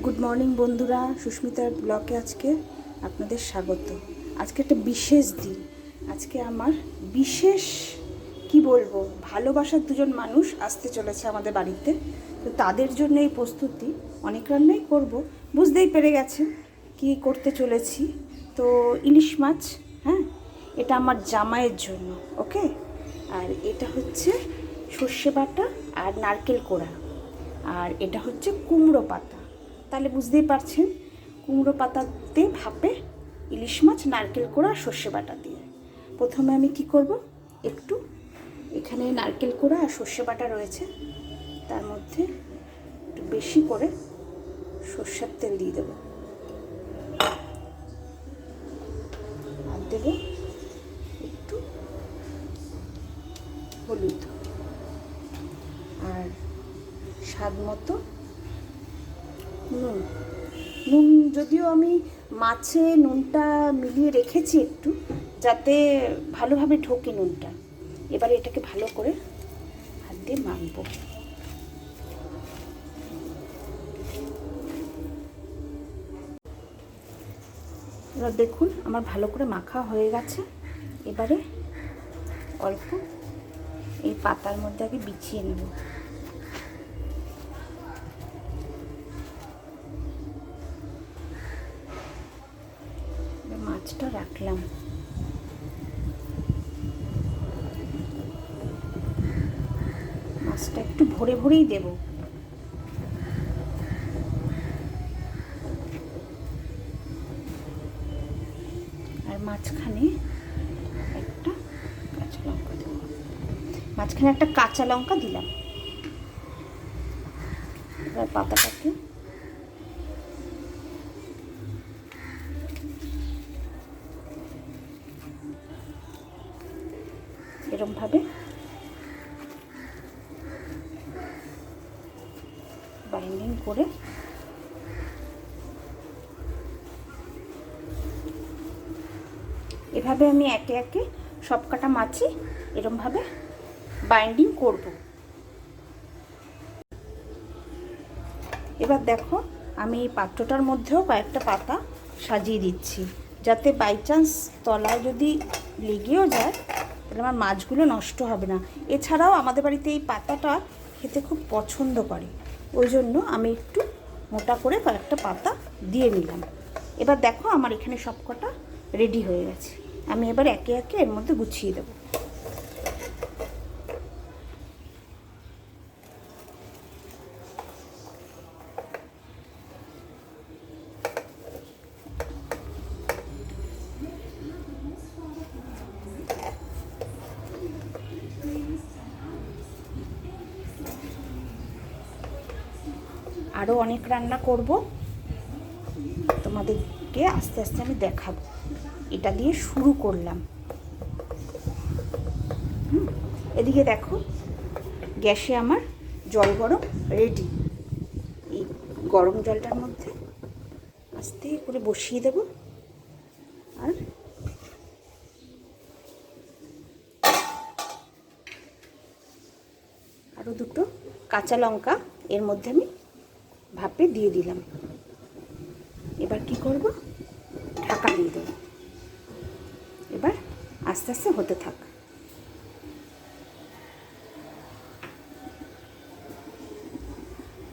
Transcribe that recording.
Good morning বন্ধুরা, সুস্মিতার ব্লগে আজকে আপনাদের স্বাগত। আজকে একটা বিশেষ দিন। আজকে আমার বিশেষ কি বলবো, ভালোবাসার দুজন মানুষ আসতে চলেছে আমাদের বাড়িতে। তো তাদের জন্য এই প্রস্তুতি, অনেক রান্নাই করব, বুঝতেই পেরে গেছেন কি করতে চলেছি। তো ইলিশ মাছ, হ্যাঁ, এটা আমার জামাইয়ের জন্য, ওকে। আর এটা হচ্ছে সর্ষে বাটা আর নারকেল কোড়া, আর এটা হচ্ছে কুমড়ো পাতা। তাহলে বুঝতেই পারছেন, কুমড়ো পাতাতে ভাপে ইলিশ মাছ, নারকেল কোড়া, সর্ষে বাটা দিয়ে। প্রথমে আমি কি করব, একটু এখানে নারকেল কোড়া আর সর্ষে বাটা রয়েছে, তার মধ্যে একটু বেশি করে সর্ষের তেল দিয়ে দেবো, আর দেবো একটু হলুদ, আর স্বাদ মতো নুন। নুন যদিও আমি মাছে নুনটা মিলিয়ে রেখেছি একটু, যাতে ভালোভাবে ঢোকে নুনটা। এবারে এটাকে ভালো করে হাত দিয়ে মাখবো। এবার দেখুন আমার ভালো করে মাখা হয়ে গেছে। এবারে অল্প এই পাতার মধ্যে আগে বিছিয়ে নেব। মাছটা রাখলাম, মাছটা একটু ভরে ভরেই দেব। আর মাঝখানে একটা কাঁচা লঙ্কা দেব, মাঝখানে একটা কাঁচা লঙ্কা দিলাম। এবার পাতাটাকে এরমভাবে বাইন্ডিং করে এভাবে আমি একে একে সব কটা মাছই এরমভাবে বাইন্ডিং করব। এবার দেখো আমি এই পাত্রটার মধ্যেও কয়েকটা পাতা সাজিয়ে দিচ্ছি, যাতে বাই চান্স তলায় যদি লেগেও যায় তাহলে আমার মাছগুলো নষ্ট হবে না। এছাড়াও আমাদের বাড়িতে এই পাতাটা খেতে খুব পছন্দ করে, ওই জন্য আমি একটু মোটা করে কয়েকটা পাতা দিয়ে নিলাম। এবার দেখো আমার এখানে সব কটা রেডি হয়ে গেছে। আমি এবার একে একে এর মধ্যে গুছিয়ে দেবো। আরও অনেক রান্না করব, তোমাদেরকে আস্তে আস্তে আমি দেখাবো। এটা দিয়ে শুরু করলাম। এদিকে দেখো গ্যাসে আমার জল গরম রেডি। এই গরম জলটার মধ্যে আস্তে করে বসিয়ে দেব, আর আরও দুটো কাঁচা লঙ্কা এর মধ্যে আমি ভাপে দিয়ে দিলাম। এবার কি করব, ঢাকা দিয়ে দেব। এবার আস্তে আস্তে হতে থাক।